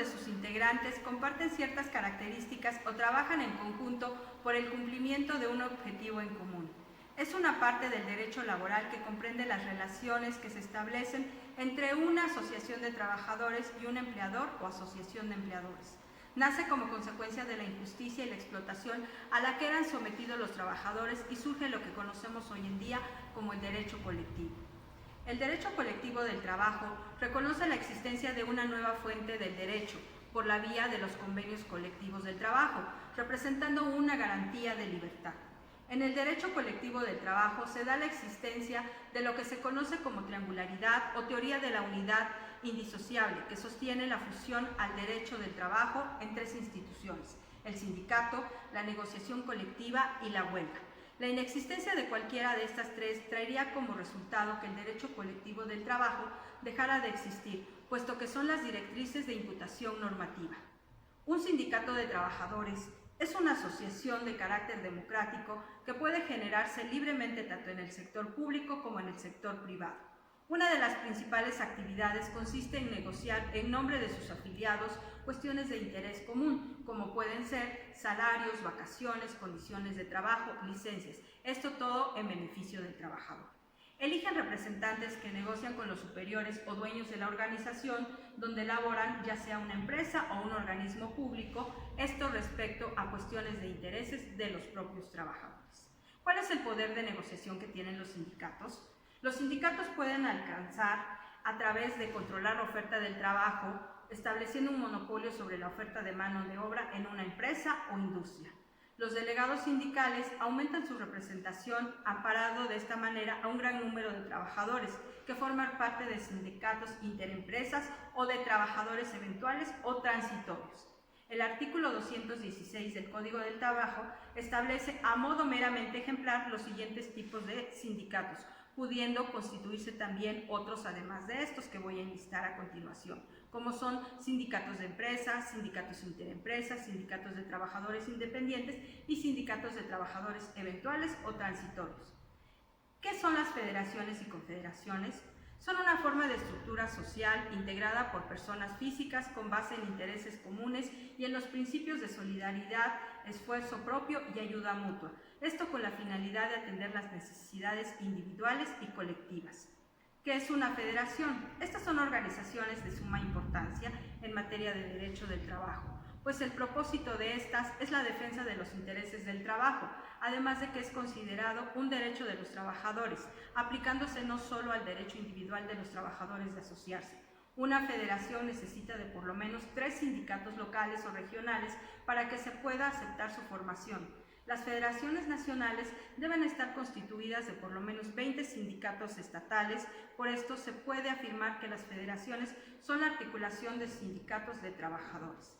sus integrantes comparten ciertas características o trabajan en conjunto por el cumplimiento de un objetivo en común. Es una parte del derecho laboral que comprende las relaciones que se establecen entre una asociación de trabajadores y un empleador o asociación de empleadores. Nace como consecuencia de la injusticia y la explotación a la que eran sometidos los trabajadores y surge lo que conocemos hoy en día como el derecho colectivo. El derecho colectivo del trabajo reconoce la existencia de una nueva fuente del derecho por la vía de los convenios colectivos del trabajo, representando una garantía de libertad. En el derecho colectivo del trabajo se da la existencia de lo que se conoce como triangularidad o teoría de la unidad indisociable, que sostiene la fusión al derecho del trabajo en tres instituciones: el sindicato, la negociación colectiva y la huelga. La inexistencia de cualquiera de estas tres traería como resultado que el derecho colectivo del trabajo dejara de existir, puesto que son las directrices de imputación normativa. Un sindicato de trabajadores es una asociación de carácter democrático que puede generarse libremente tanto en el sector público como en el sector privado. Una de las principales actividades consiste en negociar en nombre de sus afiliados cuestiones de interés común, como pueden ser salarios, vacaciones, condiciones de trabajo, licencias. Esto todo en beneficio del trabajador. Eligen representantes que negocian con los superiores o dueños de la organización donde laboran, ya sea una empresa o un organismo público, esto respecto a cuestiones de intereses de los propios trabajadores. ¿Cuál es el poder de negociación que tienen los sindicatos? Los sindicatos pueden alcanzar, a través de controlar la oferta del trabajo, estableciendo un monopolio sobre la oferta de mano de obra en una empresa o industria. Los delegados sindicales aumentan su representación, amparando de esta manera a un gran número de trabajadores que forman parte de sindicatos interempresas o de trabajadores eventuales o transitorios. El artículo 216 del Código del Trabajo establece a modo meramente ejemplar los siguientes tipos de sindicatos, pudiendo constituirse también otros además de estos que voy a enlistar a continuación, como son sindicatos de empresas, sindicatos interempresas, sindicatos de trabajadores independientes y sindicatos de trabajadores eventuales o transitorios. ¿Qué son las federaciones y confederaciones? Son una forma de estructura social integrada por personas físicas con base en intereses comunes y en los principios de solidaridad, esfuerzo propio y ayuda mutua. Esto con la finalidad de atender las necesidades individuales y colectivas. ¿Qué es una federación? Estas son organizaciones de suma importancia en materia de derecho del trabajo, pues el propósito de estas es la defensa de los intereses del trabajo, además de que es considerado un derecho de los trabajadores, aplicándose no solo al derecho individual de los trabajadores de asociarse. Una federación necesita de por lo menos 3 sindicatos locales o regionales para que se pueda aceptar su formación. Las federaciones nacionales deben estar constituidas de por lo menos 20 sindicatos estatales, por esto se puede afirmar que las federaciones son la articulación de sindicatos de trabajadores.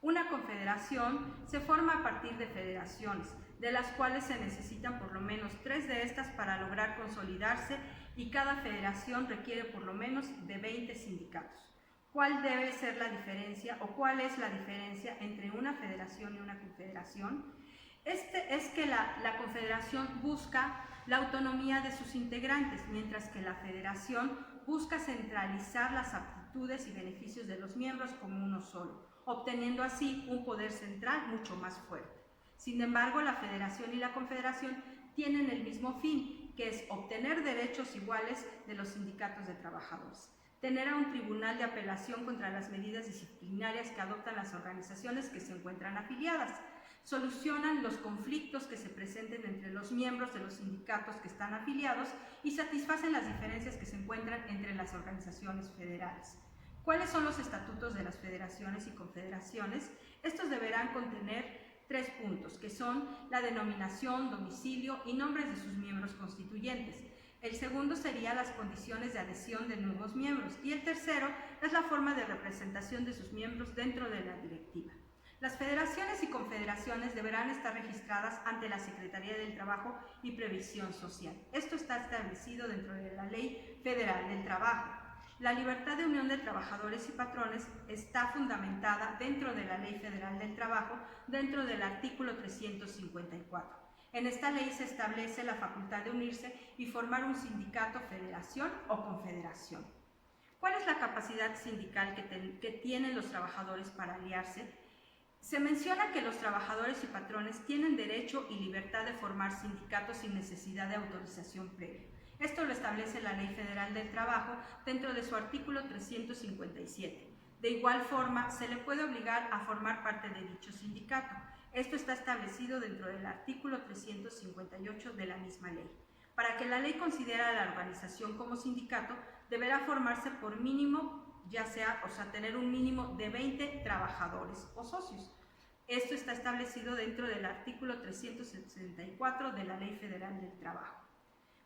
Una confederación se forma a partir de federaciones, de las cuales se necesitan por lo menos 3 de estas para lograr consolidarse y cada federación requiere por lo menos de 20 sindicatos. ¿Cuál debe ser la diferencia o cuál es la diferencia entre una federación y una confederación? Es que la confederación busca la autonomía de sus integrantes, mientras que la federación busca centralizar las aptitudes y beneficios de los miembros como uno solo, obteniendo así un poder central mucho más fuerte. Sin embargo, la federación y la confederación tienen el mismo fin, que es obtener derechos iguales de los sindicatos de trabajadores, tener a un tribunal de apelación contra las medidas disciplinarias que adoptan las organizaciones que se encuentran afiliadas, solucionan los conflictos que se presenten entre los miembros de los sindicatos que están afiliados y satisfacen las diferencias que se encuentran entre las organizaciones federales. ¿Cuáles son los estatutos de las federaciones y confederaciones? Estos deberán contener 3 puntos, que son la denominación, domicilio y nombres de sus miembros constituyentes. El segundo sería las condiciones de adhesión de nuevos miembros y el tercero es la forma de representación de sus miembros dentro de la directiva. Las federaciones y confederaciones deberán estar registradas ante la Secretaría del Trabajo y Previsión Social. Esto está establecido dentro de la Ley Federal del Trabajo. La libertad de unión de trabajadores y patrones está fundamentada dentro de la Ley Federal del Trabajo, dentro del artículo 354. En esta ley se establece la facultad de unirse y formar un sindicato, federación o confederación. ¿Cuál es la capacidad sindical que tienen los trabajadores para aliarse? Se menciona que los trabajadores y patrones tienen derecho y libertad de formar sindicatos sin necesidad de autorización previa. Esto lo establece la Ley Federal del Trabajo dentro de su artículo 357. De igual forma, se le puede obligar a formar parte de dicho sindicato. Esto está establecido dentro del artículo 358 de la misma ley. Para que la ley considere a la organización como sindicato, deberá formarse por mínimo, tener un mínimo de 20 trabajadores o socios. Esto está establecido dentro del artículo 364 de la Ley Federal del Trabajo.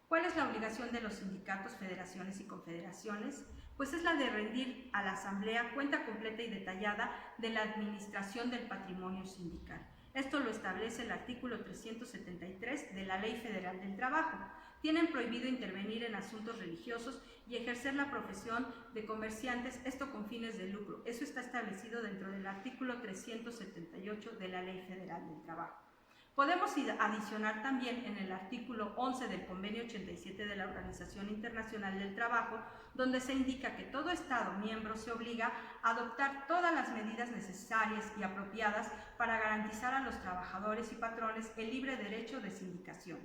¿Cuál es la obligación de los sindicatos, federaciones y confederaciones? Pues es la de rendir a la Asamblea cuenta completa y detallada de la administración del patrimonio sindical. Esto lo establece el artículo 373 de la Ley Federal del Trabajo. Tienen prohibido intervenir en asuntos religiosos y ejercer la profesión de comerciantes, esto con fines de lucro. Eso está establecido dentro del artículo 378 de la Ley Federal del Trabajo. Podemos adicionar también en el artículo 11 del Convenio 87 de la Organización Internacional del Trabajo, donde se indica que todo Estado miembro se obliga a adoptar todas las medidas necesarias y apropiadas para garantizar a los trabajadores y patrones el libre derecho de sindicación.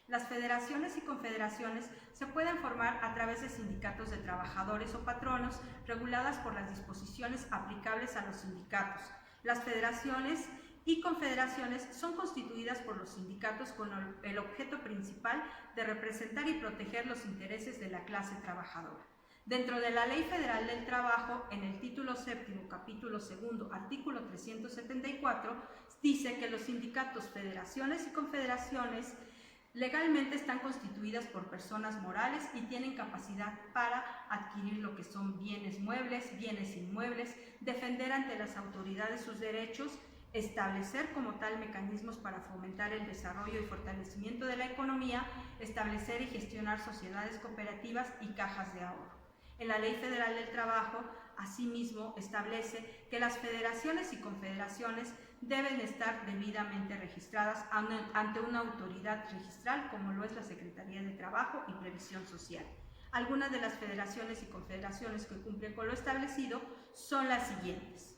Las federaciones y confederaciones se pueden formar a través de sindicatos de trabajadores o patronos reguladas por las disposiciones aplicables a los sindicatos. Las federaciones y confederaciones son constituidas por los sindicatos con el objeto principal de representar y proteger los intereses de la clase trabajadora. Dentro de la Ley Federal del Trabajo, en el título séptimo, capítulo segundo, artículo 374, dice que los sindicatos, federaciones y confederaciones legalmente están constituidas por personas morales y tienen capacidad para adquirir lo que son bienes muebles, bienes inmuebles, defender ante las autoridades sus derechos, establecer como tal mecanismos para fomentar el desarrollo y fortalecimiento de la economía, establecer y gestionar sociedades cooperativas y cajas de ahorro. En la Ley Federal del Trabajo, asimismo, establece que las federaciones y confederaciones deben estar debidamente registradas ante una autoridad registral como lo es la Secretaría de Trabajo y Previsión Social. Algunas de las federaciones y confederaciones que cumplen con lo establecido son las siguientes.